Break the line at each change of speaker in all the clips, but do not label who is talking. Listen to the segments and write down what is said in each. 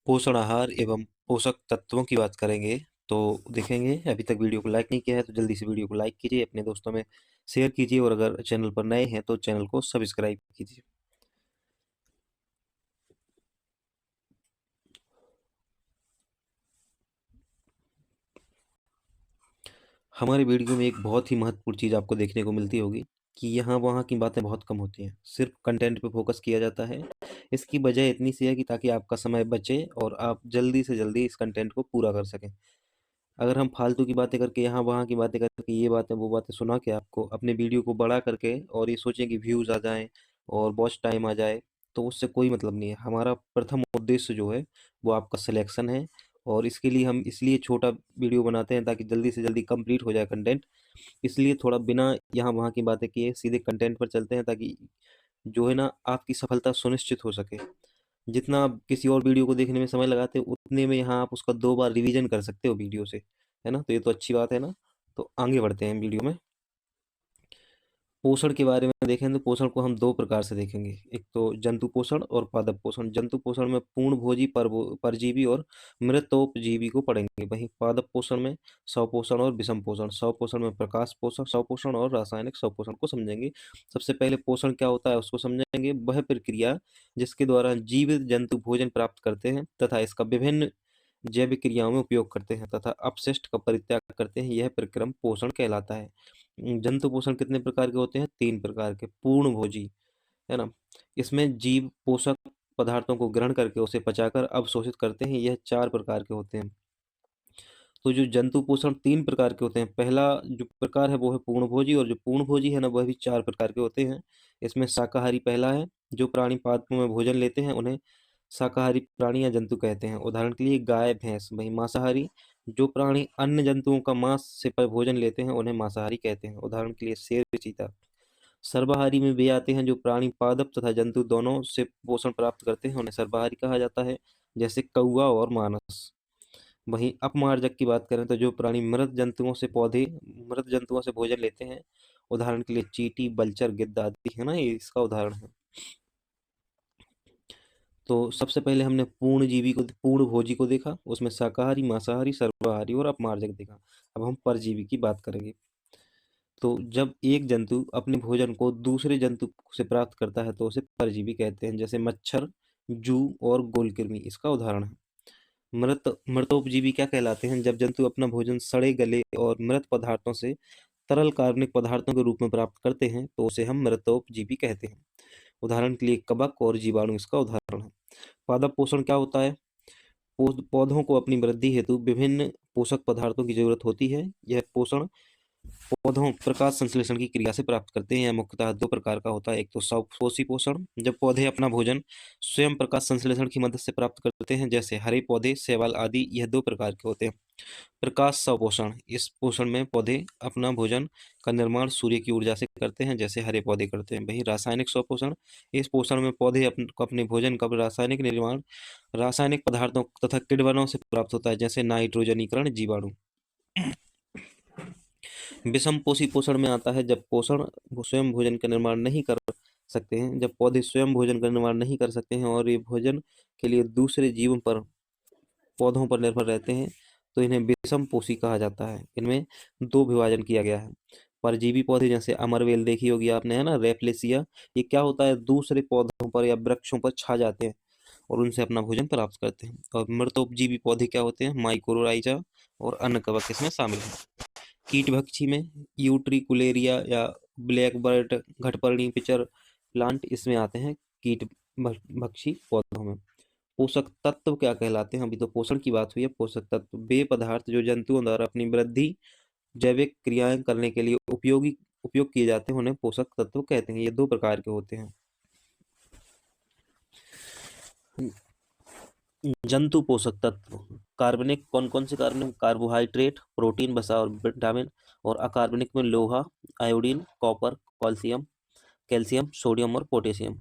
पोषण आहार एवं पोषक तत्वों की बात करेंगे तो देखेंगे। अभी तक वीडियो को लाइक नहीं किया है तो जल्दी से वीडियो को लाइक कीजिए, अपने दोस्तों में शेयर कीजिए और अगर चैनल पर नए हैं तो चैनल को सब्सक्राइब कीजिए। हमारे वीडियो में एक बहुत ही महत्वपूर्ण चीज़ आपको देखने को मिलती होगी कि यहाँ वहाँ की बातें बहुत कम होती हैं, सिर्फ कंटेंट पे फोकस किया जाता है। इसकी वजह इतनी सी है कि ताकि आपका समय बचे और आप जल्दी से जल्दी इस कंटेंट को पूरा कर सकें। अगर हम फालतू की बातें करके यहाँ वहाँ की बातें करके ये बातें वो बातें सुना के आपको अपने वीडियो को बड़ा करके और ये सोचें कि व्यूज़ आ जाएं और वॉच टाइम आ जाए, तो उससे कोई मतलब नहीं है। हमारा प्रथम उद्देश्य जो है वो आपका सिलेक्शन है और इसके लिए हम इसलिए छोटा वीडियो बनाते हैं ताकि जल्दी से जल्दी कंप्लीट हो जाए कंटेंट। इसलिए थोड़ा बिना यहाँ वहाँ की बातें किए सीधे कंटेंट पर चलते हैं ताकि जो है ना आपकी सफलता सुनिश्चित हो सके। जितना आप किसी और वीडियो को देखने में समय लगाते हो उतने में यहाँ आप उसका 2 बार रिवीजन कर सकते हो वीडियो से, है ना? तो ये तो अच्छी बात है ना? तो आगे बढ़ते हैं वीडियो में। पोषण के बारे में देखें तो पोषण को हम 2 प्रकार से देखेंगे। एक तो जंतु पोषण और पादप पोषण। जंतु पोषण में पूर्णभोजी परजीवी और मृतोपजीवी को पढ़ेंगे। वहीं पादप पोषण में स्वपोषण और विषम पोषण। स्वपोषण में प्रकाश पोषण स्वपोषण और रासायनिक स्वपोषण को समझेंगे। सबसे पहले पोषण क्या होता है उसको समझेंगे। वह प्रक्रिया जिसके द्वारा जीवित जंतु भोजन प्राप्त करते हैं तथा इसका विभिन्न जैविक क्रियाओं में उपयोग करते हैं तथा अपशिष्ट का परित्याग करते हैं, यह प्रक्रम पोषण कहलाता है। जंतु पोषण कितने प्रकार के होते हैं? 3 प्रकार के। पूर्णभोजी, है ना? इसमें जीव पोषक पदार्थों को ग्रहण करके उसे पचाकर अवशोषित करते हैं, यह 4 प्रकार के होते हैं। तो जो जंतु पोषण 3 प्रकार के होते हैं, पहला जो प्रकार है वो है पूर्णभोजी और जो पूर्णभोजी है ना वह भी 4 प्रकार के होते हैं। इसमें शाकाहारी पहला है, जो प्राणी पादपों में भोजन लेते हैं उन्हें शाकाहारी प्राणी या जंतु कहते हैं। उदाहरण के लिए गाय, भैंस। वहीं मांसाहारी, जो प्राणी अन्य जंतुओं का मांस से भोजन लेते हैं उन्हें मांसाहारी कहते हैं। उदाहरण के लिए शेर, चीता। सर्वाहारी में वे आते हैं जो प्राणी पादप तथा जंतु दोनों से पोषण प्राप्त करते हैं, उन्हें सर्वाहारी कहा जाता है, जैसे कौवा और मानस। वहीं अपमार्जक की बात करें तो जो प्राणी मृत जंतुओं से भोजन लेते हैं, उदाहरण के लिए चींटी, बलचर, गिद्ध आदि, है ना, ये इसका उदाहरण है। तो सबसे पहले हमने पूर्ण भोजी को देखा, उसमें शाकाहारी, मांसाहारी, सर्वाहारी और अपमार्जक देखा। अब हम परजीवी की बात करेंगे। तो जब एक जंतु अपने भोजन को दूसरे जंतु से प्राप्त करता है तो उसे परजीवी कहते हैं, जैसे मच्छर, जू और गोलकृमि इसका उदाहरण है। मृतोपजीवी क्या कहलाते हैं? जब जंतु अपना भोजन सड़े गले और मृत पदार्थों से तरल कार्बनिक पदार्थों के रूप में प्राप्त करते हैं तो उसे हम मृतोपजीवी कहते हैं। उदाहरण के लिए कवक और जीवाणु इसका उदाहरण है। पादप पोषण क्या होता है? पौधों को अपनी वृद्धि हेतु विभिन्न पोषक पदार्थों की जरूरत होती है। यह पोषण पौधों प्रकाश संश्लेषण की क्रिया से प्राप्त करते हैं। यह मुख्यतः 2 प्रकार का होता है। एक तो स्वपोषी पोषण, जब पौधे अपना भोजन स्वयं प्रकाश संश्लेषण की मदद से प्राप्त करते हैं, जैसे हरे पौधे, शैवाल आदि, यह 2 प्रकार के होते हैं। प्रकाश स्वपोषण, इस पोषण में पौधे अपना भोजन का निर्माण सूर्य की ऊर्जा से करते हैं, जैसे हरे पौधे करते हैं। वहीं रासायनिक स्वपोषण, इस पोषण में पौधे अपने भोजन का रासायनिक निर्माण रासायनिक पदार्थों तथा कीटवनों से प्राप्त होता है, जैसे नाइट्रोजनीकरण, जीवाणु। विषम पोषी पोषण में आता है जब पोषण स्वयं भोजन का निर्माण नहीं कर सकते हैं, जब पौधे स्वयं भोजन का निर्माण नहीं कर सकते हैं और ये भोजन के लिए दूसरे जीवों पर पौधों पर निर्भर रहते हैं, तो इन्हें विषम पोषी कहा जाता है। इनमें 2 विभाजन किया गया है। परजीवी पौधे जैसे अमरवेल देखी होगी आपने, है ना, रेपलेसिया, ये क्या होता है? दूसरे पौधों पर या वृक्षों पर छा जाते हैं और उनसे अपना भोजन प्राप्त करते हैं। और मृतोपजीवी पौधे क्या होते हैं? माइक्रोराइजा और अन्य कवक इसमें शामिल हैं। कीटभक्षी में यूट्रिकुलेरिया या ब्लैक बर्ड, घटपर्णी, पिचर प्लांट इसमें आते हैं कीट भक्षी पौधों में। पोषक तत्व क्या कहलाते हैं? अभी तो पोषण की बात हुई है। पोषक तत्व वे पदार्थ जो जंतुओं द्वारा अपनी वृद्धि जैविक क्रियाएं करने के लिए उपयोग किए जाते हैं, उन्हें पोषक तत्व कहते हैं। ये 2 प्रकार के होते हैं। जंतु पोषक तत्व कार्बनिक, कौन कौन से कार्बनिक? कार्बोहाइड्रेट, प्रोटीन, वसा और विटामिन। और अकार्बनिक में लोहा, iodine, copper, calcium calcium, sodium और पोटेशियम।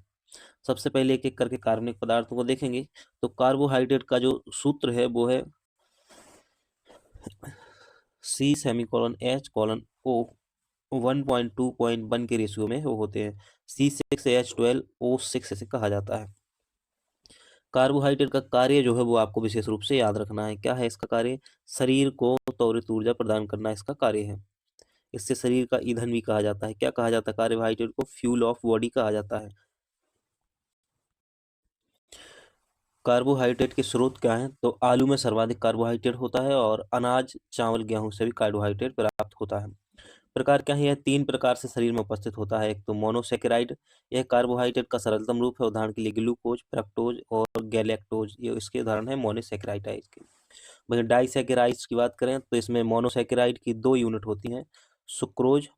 सबसे पहले एक एक करके कार्बनिक पदार्थों को देखेंगे। तो कार्बोहाइड्रेट का जो सूत्र है वो है C:(H:(O) 1:2:1 के रेशियो में वो होते हैं। C6H12O6 ऐसे कहा जाता है। कार्बोहाइड्रेट का कार्य जो है वो आपको विशेष रूप से याद रखना है। क्या है इसका कार्य? शरीर को त्वरित ऊर्जा प्रदान करना इसका कार्य है। इससे शरीर का ईंधन भी कहा जाता है। क्या कहा जाता है कार्बोहाइड्रेट को? फ्यूल ऑफ बॉडी कहा जाता है। कार्बोहाइड्रेट के स्रोत क्या हैं? तो आलू में सर्वाधिक कार्बोहाइड्रेट होता है और अनाज, चावल, गेहूं से भी कार्बोहाइड्रेट प्राप्त होता है। प्रकार क्या है? यह 3 प्रकार से शरीर में उपस्थित होता है। एक तो मोनोसेकेराइड, यह कार्बोहाइड्रेट का सरलतम रूप है। उदाहरण के लिए ग्लूकोज, फ्रक्टोज और गैलेक्टोज, ये इसके उदाहरण है मोनोसेकेराइड है इसके। वहीं डाइसेकेराइड्स की बात करें तो इसमें मोनोसेकेराइड की 2 यूनिट होती हैं। सुक्रोज,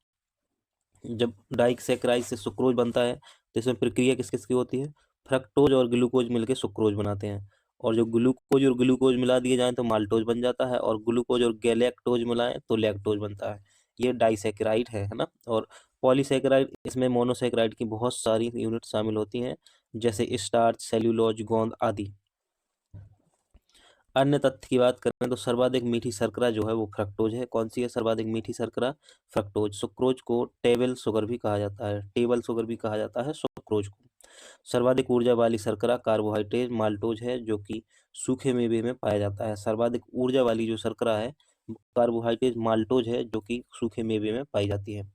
जब डाइसेकेराइड से सुक्रोज बनता है तो इसमें प्रक्रिया किस किस की होती है? फ्रक्टोज और ग्लूकोज मिलकर सुक्रोज बनाते हैं। और जो ग्लूकोज और ग्लूकोज मिला दिए जाएं तो माल्टोज बन जाता है, और ग्लूकोज और गैलेक्टोज मिलाएं तो लैक्टोज बनता है। ये डाइसेकेराइड है ना। और पॉलीसेकेराइड, इसमें मोनोसेकेराइड की बहुत सारी यूनिट शामिल होती हैं, जैसे स्टार्च, सेल्यूलोज, गोंद आदि। अन्य तथ्य की बात करें तो सर्वाधिक मीठी शर्करा जो है वो फ्रक्टोज है। कौन सी है सर्वाधिक मीठी शर्करा? फ्रक्टोज। सुक्रोज को टेबल शुगर भी कहा जाता है, टेबल शुगर भी कहा जाता है सुक्रोज को। सर्वाधिक ऊर्जा वाली शर्करा कार्बोहाइड्रेट माल्टोज है, जो कि सूखे मेवे में पाया जाता है। सर्वाधिक ऊर्जा वाली जो शर्करा है कार्बोहाइड्रेट माल्टोज है, जो कि सूखे मेवे में पाई जाती है।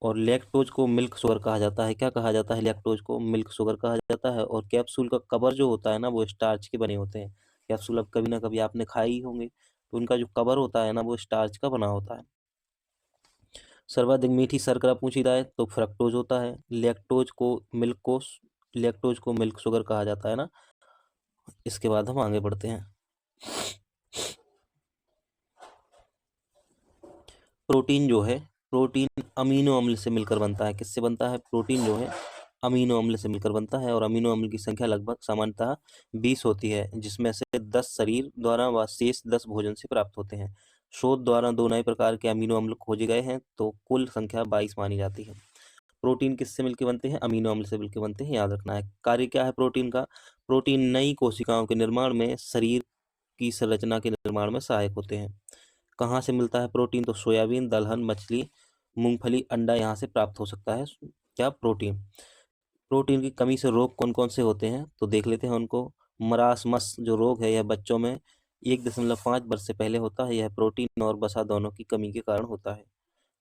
और लैक्टोज को मिल्क शुगर कहा जाता है। क्या कहा जाता है? लैक्टोज को मिल्क शुगर कहा जाता है। और कैप्सूल का कवर जो होता है ना वो स्टार्च के बने होते हैं। कैप्सूल अब कभी ना कभी आपने खाई ही होंगे, तो उनका जो कवर होता है ना वो स्टार्च का बना होता है। सर्वाधिक मीठी शर्करा पूछी जाए तो फ्रक्टोज होता है। लैक्टोज को मिल्क शुगर कहा जाता है ना। इसके बाद हम आगे बढ़ते हैं। प्रोटीन जो है, प्रोटीन अमीनो अम्ल से मिलकर बनता है। किससे बनता है? प्रोटीन जो है अमीनो अम्ल से मिलकर बनता है, और अमीनो अम्ल की संख्या लगभग सामान्यतः 20 होती है, जिसमें से 10 शरीर द्वारा व शेष 10 भोजन से प्राप्त होते हैं। शोध द्वारा 2 नए प्रकार के अमीनो अम्ल खोजे गए हैं, तो कुल संख्या 22 मानी जाती है। प्रोटीन किससे मिलकर बनते हैं? अमीनो अम्ल से मिलकर बनते हैं, याद रखना है। कार्य क्या है प्रोटीन का? प्रोटीन नई कोशिकाओं के निर्माण में, शरीर की संरचना के निर्माण में सहायक होते हैं। कहाँ से मिलता है प्रोटीन? तो सोयाबीन, दलहन, मछली, मूंगफली, अंडा, यहाँ से प्राप्त हो सकता है क्या? प्रोटीन। प्रोटीन की कमी से रोग कौन कौन से होते हैं? तो देख लेते हैं उनको। मरासमस जो रोग है यह बच्चों में 1.5 वर्ष से पहले होता है। यह प्रोटीन और वसा दोनों की कमी के कारण होता है।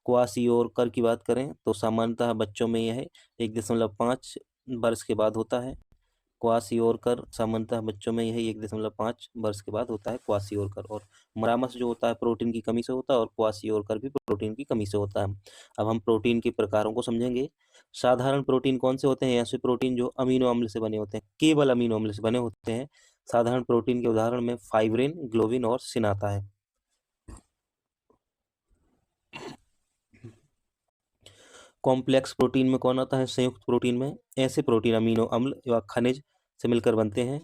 क्वासियोरकर की बात करें तो सामान्यतः बच्चों में यह 1.5 वर्ष के बाद होता है। क्वासियोरकर सामान्यतः बच्चों में यह 1.5 वर्ष के बाद होता है क्वासियोरकर। और मरामस जो होता है प्रोटीन की कमी से होता है, और क्वासियोरकर भी प्रोटीन की कमी से होता है। अब हम प्रोटीन के प्रकारों को समझेंगे। साधारण प्रोटीन कौन से होते हैं? ऐसे प्रोटीन जो अमीनो अम्ल से बने होते हैं, केवल अमीनो अम्ल से बने होते हैं। साधारण प्रोटीन के उदाहरण में फाइब्रिन, ग्लोबिन और सिन आता है। कॉम्प्लेक्स प्रोटीन में कौन आता है? संयुक्त प्रोटीन में ऐसे प्रोटीन अमीनो अम्ल या खनिज से मिलकर बनते हैं।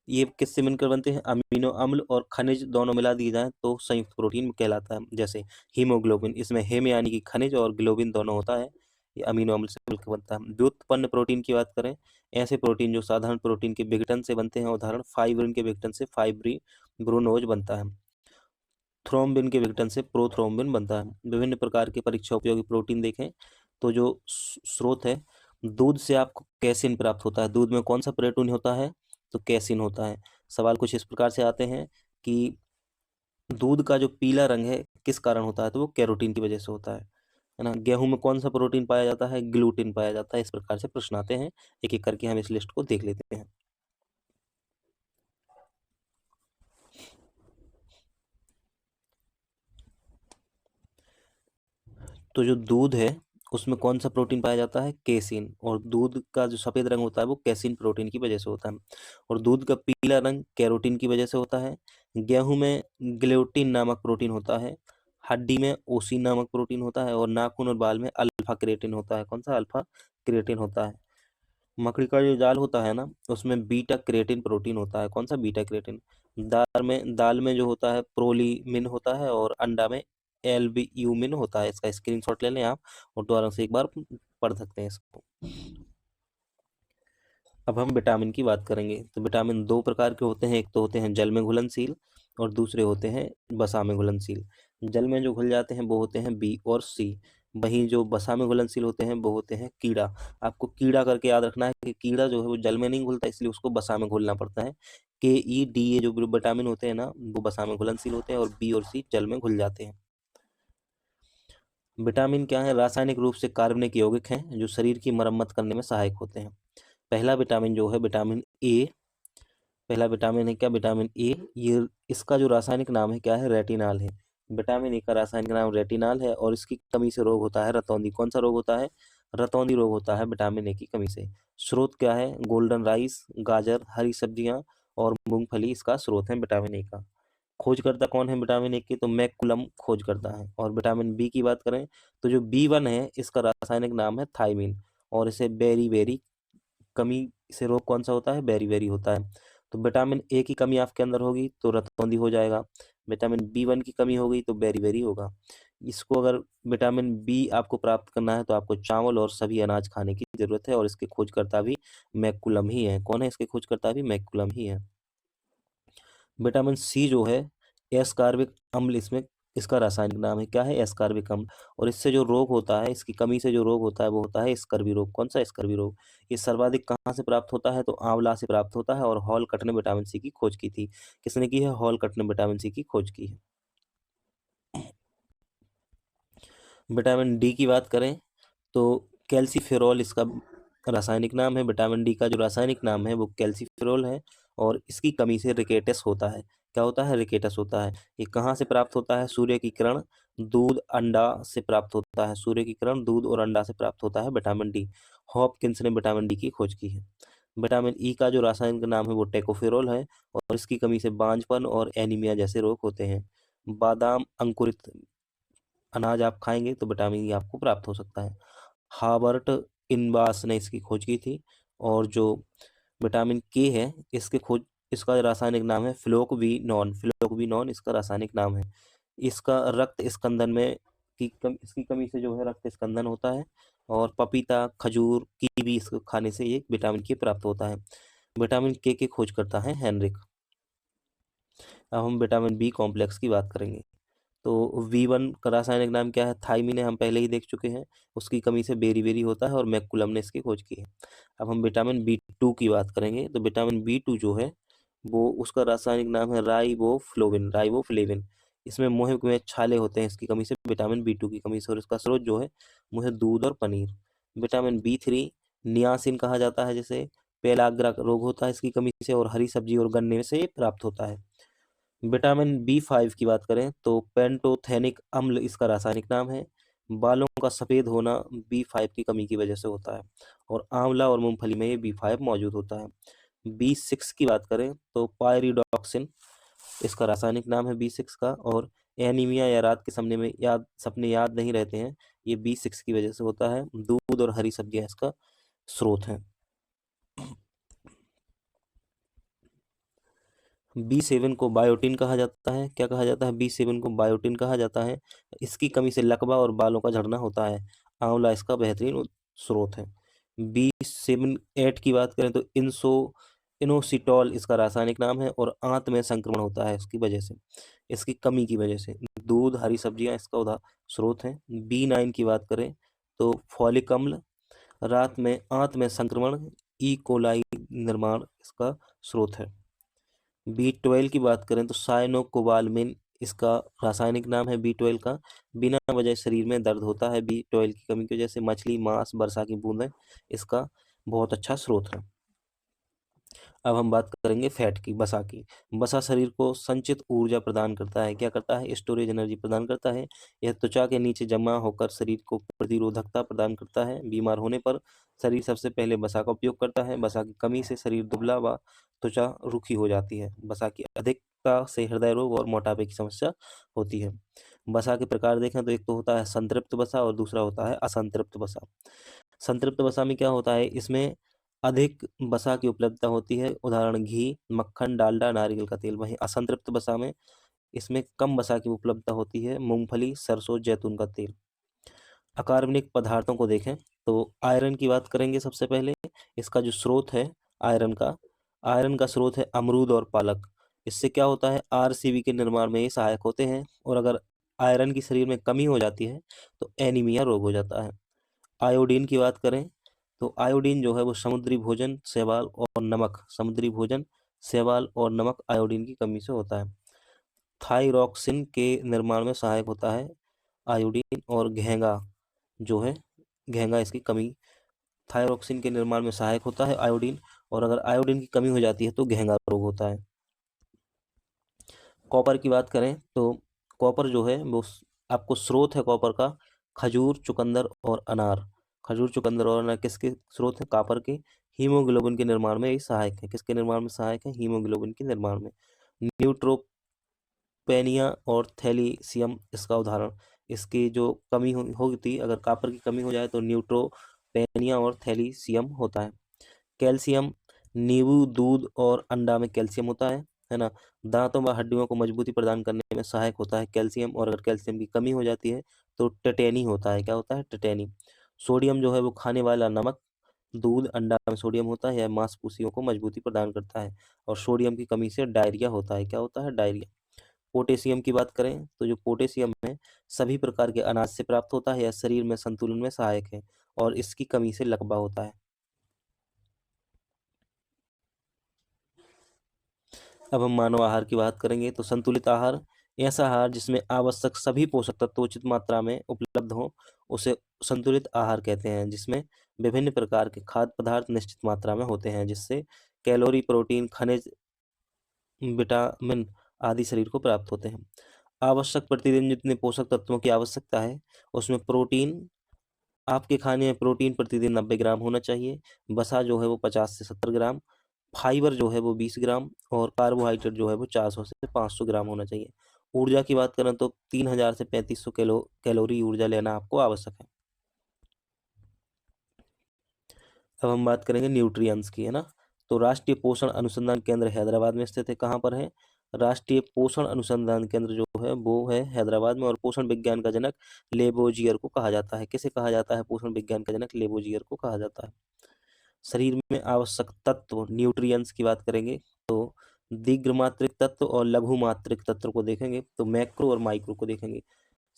ये किससे मिलकर बनते हैं? अमीनो अम्ल और खनिज दोनों मिला दिए जाएं तो संयुक्त प्रोटीन कहलाता है। जैसे हीमोग्लोबिन, इसमें हेम यानी कि खनिज और ग्लोबिन दोनों होता है, ये अमीनो अम्ल से मिलकर बनता है। व्युत्पन्न प्रोटीन की बात करें, ऐसे प्रोटीन जो साधारण प्रोटीन के विघटन से बनते हैं। उदाहरण फाइब्रिन के विघटन से फाइब्रिनोज बनता है। थ्रोम्बिन के विघटन से प्रोथ्रोम्बिन बनता है। विभिन्न प्रकार के परीक्षा उपयोगी प्रोटीन देखें तो जो स्रोत है, दूध से आपको कैसीन प्राप्त होता है। दूध में कौन सा प्रोटीन होता है? तो कैसीन होता है। सवाल कुछ इस प्रकार से आते हैं कि दूध का जो पीला रंग है किस कारण होता है? तो वो कैरोटीन की वजह से होता है ना। गेहूं में कौन सा प्रोटीन पाया जाता है? ग्लूटीन पाया जाता है। इस प्रकार से प्रश्न आते हैं, एक एक करके हम इस लिस्ट को देख लेते हैं। तो जो दूध है उसमें कौन सा प्रोटीन पाया जाता है? केसिन। और दूध का जो सफेद रंग होता है वो कैसीन प्रोटीन की वजह से होता है। और दूध का पीला रंग कैरोटीन की वजह से होता है। गेहूं में ग्लूटीन नामक प्रोटीन होता है। हड्डी में ओसिन नामक प्रोटीन होता है। और नाखून और बाल में अल्फा क्रिएटिन होता है। कौन सा? अल्फा क्रिएटिन होता है। मकड़ी का जो जाल होता है ना उसमें बीटा क्रिएटिन प्रोटीन होता है। कौन सा? Beta creatine. दाल में जो होता है प्रोलीमिन होता है। और अंडा में एल्ब्यूमिन होता है। इसका स्क्रीनशॉट ले लें आप और दोबारा से एक बार पढ़ सकते हैं इसको। अब हम विटामिन की बात करेंगे तो विटामिन 2 प्रकार के होते हैं। एक तो होते हैं जल में घुलनशील और दूसरे होते हैं वसा में घुलनशील। जल में जो घुल जाते हैं वो होते हैं बी और सी। वहीं जो वसा में घुलनशील होते हैं वो होते हैं कीड़ा। आपको कीड़ा करके याद रखना है कि कीड़ा जो है वो जल में नहीं घुलता, इसलिए उसको वसा में घोलना पड़ता है। KE, D ये जो विटामिन होते हैं ना, वो वसा में घुलनशील होते हैं, और B और C जल में घुल जाते हैं। विटामिन क्या है? रासायनिक रूप से कार्बनिक यौगिक हैं जो शरीर की मरम्मत करने में सहायक होते हैं। पहला विटामिन जो है विटामिन ए, पहला विटामिन है क्या? Vitamin A. ये इसका जो रासायनिक नाम है क्या है? रेटिनाल है। विटामिन ए का रासायनिक नाम रेटिनाल है, और इसकी कमी से रोग होता है रतौंधी। कौन सा रोग होता है? रतौंधी रोग होता है विटामिन ए की कमी से। स्रोत क्या है? गोल्डन राइस, गाजर, हरी सब्जियां और मूंगफली इसका स्रोत है विटामिन ए का। खोजकर्ता कौन है विटामिन ए की? तो मैकुलम खोजकर्ता है। और विटामिन बी की बात करें तो जो B1 है इसका रासायनिक नाम है थायमीन, और इसे बेरी बेरी कमी से रोग कौन सा होता है? बेरी बेरी होता है। तो विटामिन ए की कमी आपके अंदर होगी तो रतौंधी हो जाएगा। विटामिन B1 की कमी होगी तो बेरी बेरी होगा। इसको अगर विटामिन बी आपको प्राप्त करना है तो आपको चावल और सभी अनाज खाने की जरूरत है, और इसके खोजकर्ता भी मैकुलम ही है। कौन है इसके खोजकर्ता? भी मैकुलम ही है। विटामिन सी जो है एस्कॉर्बिक अम्ल, इसमें इसका रासायनिक नाम है क्या है? एस्कॉर्बिक अम्ल। और इससे जो रोग होता है, इसकी कमी से जो रोग होता है वो होता है स्कर्वी रोग। कौन सा? स्कर्वी रोग। ये सर्वाधिक कहाँ से प्राप्त होता है? तो आंवला से प्राप्त होता है, और हॉलकट ने विटामिन सी की खोज की थी। किसने की है? हॉलकट ने विटामिन सी की खोज की है। विटामिन डी की बात करें तो कैल्सीफेरॉल इसका रासायनिक नाम है। विटामिन डी का जो रासायनिक नाम है वो कैल्सीफेरॉल है, और इसकी कमी से रिकेटस होता है। क्या होता है? रिकेटस होता है। ये कहाँ से प्राप्त होता है? सूर्य की किरण, दूध, अंडा से प्राप्त होता है। सूर्य की किरण, दूध और अंडा से प्राप्त होता है विटामिन डी। हॉपकिंस ने विटामिन डी की खोज की है। विटामिन ई का जो रासायनिक नाम है वो टेकोफेरोल है, और इसकी कमी से बांझपन और एनीमिया जैसे रोग होते हैं। बादाम, अंकुरित अनाज आप खाएंगे तो विटामिन ई आपको प्राप्त हो सकता है। हार्बर्ट इनबास ने इसकी खोज की थी। और जो विटामिन के है इसके खोज इसका रासायनिक नाम है फ्लोकविनोन। फ्लोकविनोन इसका रासायनिक नाम है। इसका रक्त स्कंदन में इसकी कमी से जो है रक्त स्कंदन होता है। और पपीता, खजूर, कीवी इसको खाने से ये विटामिन के प्राप्त होता है। विटामिन के खोज करता है हेनरिक। अब हम विटामिन बी कॉम्प्लेक्स की बात करेंगे। तो V1 का रासायनिक नाम क्या है? थायमीन है, हम पहले ही देख चुके हैं। उसकी कमी से बेरी बेरी होता है, और मैकुलम ने इसकी खोज की है। अब हम विटामिन B2 की बात करेंगे। तो विटामिन B2 जो है वो उसका रासायनिक नाम है राइबोफ्लोविन। राइबोफ्लेविन। इसमें मोहे में छाले होते हैं इसकी कमी से, विटामिन B2 की कमी से, और इसका स्रोत जो है वो है दूध और पनीर। विटामिन B3 नियासिन कहा जाता है, जिसे पेलाग्रा रोग होता है इसकी कमी से, और हरी सब्जी और गन्ने से ये प्राप्त होता है। विटामिन B5 की बात करें तो पेंटोथेनिक अम्ल इसका रासायनिक नाम है। बालों का सफ़ेद होना B5 की कमी की वजह से होता है, और आंवला और मूंगफली में ये B5 मौजूद होता है। B6 की बात करें तो पायरिडॉक्सिन इसका रासायनिक नाम है B6 का, और एनीमिया या रात के सपने याद नहीं रहते हैं, ये B6 की वजह से होता है। दूध और हरी सब्जियां इसका स्रोत हैं। B7 को बायोटिन कहा जाता है। क्या कहा जाता है? B7 को बायोटिन कहा जाता है। इसकी कमी से लकवा और बालों का झड़ना होता है। आंवला इसका बेहतरीन स्रोत है। B7-8 की बात करें तो इनोसिटॉल इसका रासायनिक नाम है, और आंत में संक्रमण होता है इसकी वजह से, इसकी कमी की वजह से। दूध, हरी सब्जियां इसका स्रोत है। B9 की बात करें तो फॉलिक अम्ल, रात में आंत में संक्रमण, ई कोलाई निर्माण इसका स्रोत है। B12 की बात करें तो साइनोकोबालमिन इसका रासायनिक नाम है B12 का। बिना वजह शरीर में दर्द होता है B12 की कमी की वजह से। मछली, मांस, वर्षा की बूंदें इसका बहुत अच्छा स्रोत है। अब हम बात करेंगे फैट की, वसा की। वसा शरीर को संचित ऊर्जा प्रदान करता है। क्या करता है? स्टोरेज एनर्जी प्रदान करता है। यह त्वचा के नीचे जमा होकर शरीर को प्रतिरोधकता प्रदान करता है। बीमार होने पर शरीर सबसे पहले वसा का उपयोग करता है। वसा की कमी से शरीर दुबला व त्वचा रूखी हो जाती है। वसा की अधिकता से हृदय रोग और मोटापे की समस्या होती है। वसा के प्रकार देखें तो एक तो होता है संतृप्त वसा, और दूसरा होता है असंतृप्त वसा। संतृप्त वसा में क्या होता है? इसमें अधिक वसा की उपलब्धता होती है, उदाहरण घी, मक्खन, डालडा, नारियल का तेल। वहीं असंतृप्त वसा में इसमें कम वसा की उपलब्धता होती है, मूंगफली, सरसों, जैतून का तेल। अकार्बनिक पदार्थों को देखें तो आयरन की बात करेंगे सबसे पहले। इसका जो स्रोत है आयरन का स्रोत है अमरूद और पालक। इससे क्या होता है? RCB के निर्माण में ये सहायक होते हैं। और अगर आयरन की शरीर में कमी हो जाती है तो एनीमिया रोग हो जाता है। आयोडीन की बात करें तो आयोडीन जो है वो समुद्री भोजन, शैवाल और नमक, समुद्री भोजन, शैवाल और नमक आयोडीन की कमी से होता है। थाइरोक्सिन के निर्माण में सहायक होता है आयोडीन, और घेंगा जो है, घेंगा इसकी कमी, थाइरोक्सिन के निर्माण में सहायक होता है आयोडीन, और अगर आयोडीन की कमी हो जाती है तो घेंगा रोग होता है। कॉपर की बात करें तो कॉपर जो है वो आपको स्रोत है कॉपर का खजूर, चुकंदर और अनार। खजूर, चुकंदर और अनार किसके स्रोत है? कॉपर के। हीमोग्लोबिन के निर्माण में ये सहायक है। किसके निर्माण में सहायक है? हीमोग्लोबिन के निर्माण में। न्यूट्रोपेनिया और थैलीसियम इसका उदाहरण। इसकी जो कमी होती, अगर कॉपर की कमी हो जाए तो न्यूट्रोपेनिया और थैलीसियम होता है। कैल्शियम, नींबू, दूध और अंडा में कैल्शियम होता है ना। दांतों व हड्डियों को मजबूती प्रदान करने में सहायक होता है कैल्शियम, और अगर कैल्शियम की कमी हो जाती है तो टिटेनी होता है। क्या होता है? टिटेनी। सोडियम जो है वो खाने वाला नमक, दूध, अंडा में सोडियम होता है, यह मांसपेशियों को मजबूती प्रदान करता है, और सोडियम की कमी से डायरिया होता है। क्या होता है? डायरिया। पोटेशियम की बात करें तो जो पोटेशियम है सभी प्रकार के अनाज से प्राप्त होता है, यह शरीर में संतुलन में सहायक है, और इसकी कमी से लकवा होता है। अब हम मानव आहार की बात करेंगे तो संतुलित आहार ऐसा आहार जिसमें आवश्यक सभी पोषक तत्व उचित मात्रा में उपलब्ध हो, उसे संतुलित आहार कहते हैं। जिसमें विभिन्न प्रकार के खाद्य पदार्थ निश्चित मात्रा में होते हैं, जिससे कैलोरी, प्रोटीन, खनिज, विटामिन आदि शरीर को प्राप्त होते हैं। आवश्यक प्रतिदिन जितने पोषक तत्वों की आवश्यकता है उसमें प्रोटीन, आपके खाने में प्रोटीन प्रतिदिन 90 ग्राम होना चाहिए। वसा जो है वो 50 से 70 ग्राम, फाइबर जो है वो 20 ग्राम, और कार्बोहाइड्रेट जो है वो 400 से 500 ग्राम होना चाहिए। ऊर्जा की बात करें तो 3000 से 3500 कैलोरी ऊर्जा लेना आपको आवश्यक है। अब हम बात करेंगे न्यूट्रिएंट्स की, है ना। तो राष्ट्रीय पोषण अनुसंधान केंद्र हैदराबाद में स्थित है। कहाँ पर है? राष्ट्रीय पोषण अनुसंधान केंद्र जो है वो है हैदराबाद में, और पोषण विज्ञान का जनक लेबोजियर को कहा जाता है। किसे कहा जाता है? पोषण विज्ञान का जनक लेबोजियर को कहा जाता है। शरीर में आवश्यक तत्व न्यूट्रिएंट्स की बात करेंगे तो दीर्घ मात्रिक तत्व और लघु मात्रिक तत्व को देखेंगे, तो मैक्रो और माइक्रो को देखेंगे।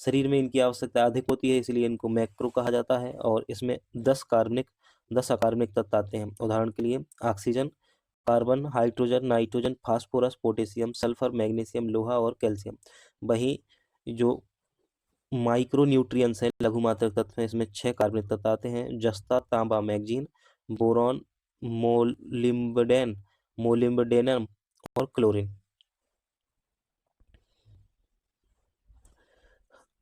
शरीर में इनकी आवश्यकता अधिक होती है इसलिए इनको मैक्रो कहा जाता है, और इसमें 10 अकार्बनिक तत्व आते हैं। उदाहरण के लिए oxygen, carbon, hydrogen, nitrogen, phosphorus, potassium, sulphur, magnesium, लोहा और कैल्शियम। वहीं जो माइक्रो न्यूट्रिएंट्स हैं, लघु मात्रक तत्व हैं, इसमें 6 कार्बनिक तत्व आते हैं। जस्ता, तांबा, मैग्नीज, बोरॉन, मोलिब्डेन, मोलिब्डेनम और क्लोरीन।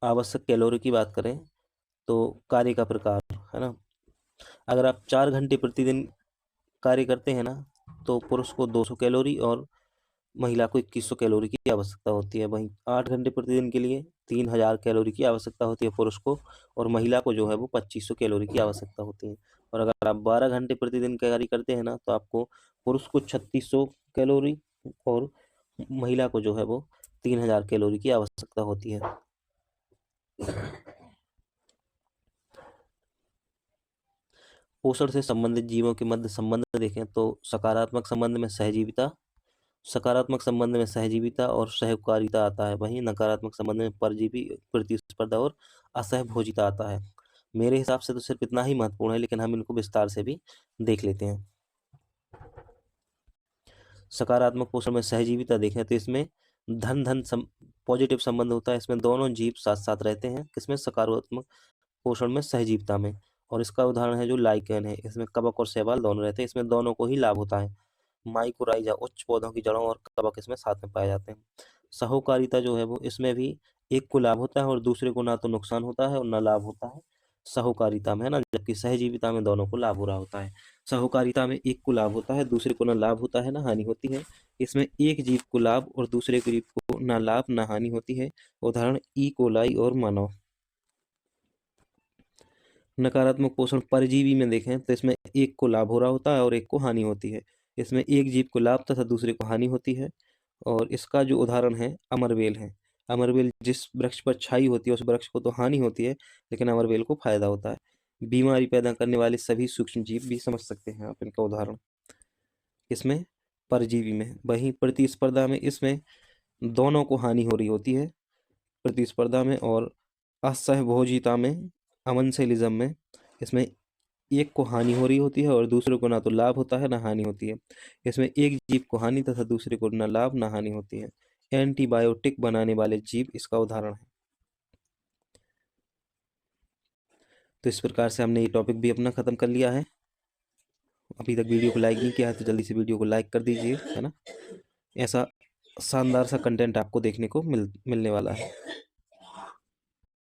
आवश्यक कैलोरी की बात करें तो कार्य का प्रकार, है ना। अगर आप 4 घंटे प्रतिदिन कार्य करते हैं ना तो पुरुष को 200 कैलोरी और महिला को 2100 कैलोरी की आवश्यकता होती है। वहीं 8 घंटे प्रतिदिन के लिए 3000 कैलोरी की आवश्यकता होती है पुरुष को, और महिला को जो है वो 2500 कैलोरी की आवश्यकता होती है। और अगर आप 12 घंटे प्रतिदिन कार्य करते हैं ना तो आपको पुरुष को 3600 कैलोरी और महिला को जो है वो 3000 कैलोरी की आवश्यकता होती है। पोषण से संबंधित जीवों के मध्य संबंध देखें तो सकारात्मक संबंध में सहजीविता और सहकारिता आता है। वहीं नकारात्मक संबंध में परजीवी, प्रतिस्पर्धा और असहभोजिता आता है। मेरे हिसाब से तो सिर्फ इतना ही महत्वपूर्ण है, लेकिन हम इनको विस्तार से भी देख लेते हैं। सकारात्मक पोषण में सहजीविता देखें तो इसमें धन धन पॉजिटिव संबंध होता है। इसमें दोनों जीव साथ साथ रहते हैं। किसमें? सकारात्मक पोषण में, सहजीविता में। और इसका उदाहरण है जो लाइकेन है, इसमें कवक और शैवाल दोनों रहते हैं। इसमें दोनों को ही लाभ होता है। माइकोराइजा, उच्च पौधों की जड़ों और कवक इसमें साथ में पाए जाते हैं। सहोकारिता जो है वो इसमें भी एक को लाभ होता है और दूसरे को ना तो नुकसान होता है और ना लाभ होता है सहोकारिता में, है ना। जबकि सहजीविता में दोनों को लाभ हो रहा होता है। सहोकारिता में एक को लाभ होता है, दूसरे को ना लाभ होता है ना हानि होती है। इसमें एक जीव को लाभ और दूसरे जीव को ना लाभ ना हानि होती है। उदाहरण ई कोलाई और मानव। नकारात्मक पोषण परजीवी में देखें तो इसमें एक को लाभ हो रहा होता है और एक को हानि होती है। इसमें एक जीव को लाभ तथा दूसरे को हानि होती है। और इसका जो उदाहरण है अमरवेल है। अमरवेल जिस वृक्ष पर छाई होती है उस वृक्ष को तो हानि होती है, लेकिन अमरवेल को फायदा होता है। बीमारी पैदा करने वाले सभी सूक्ष्म जीव भी समझ सकते हैं आप इनका उदाहरण। इसमें परजीवी में। वहीं प्रतिस्पर्धा में इसमें दोनों को हानि हो रही होती है, प्रतिस्पर्धा में और असहभोजिता में, अमनसेलिज्म में, इसमें एक को हानि हो रही होती है और दूसरे को ना तो लाभ होता है ना हानि होती है। इसमें एक जीव को हानि तथा दूसरे को ना लाभ ना हानि होती है। एंटीबायोटिक बनाने वाले जीव इसका उदाहरण है। तो इस प्रकार से हमने ये टॉपिक भी अपना खत्म कर लिया है। अभी तक वीडियो को लाइक नहीं किया है तो जल्दी से वीडियो को लाइक कर दीजिए, है ना। ऐसा शानदार सा कंटेंट आपको देखने को मिलने वाला है।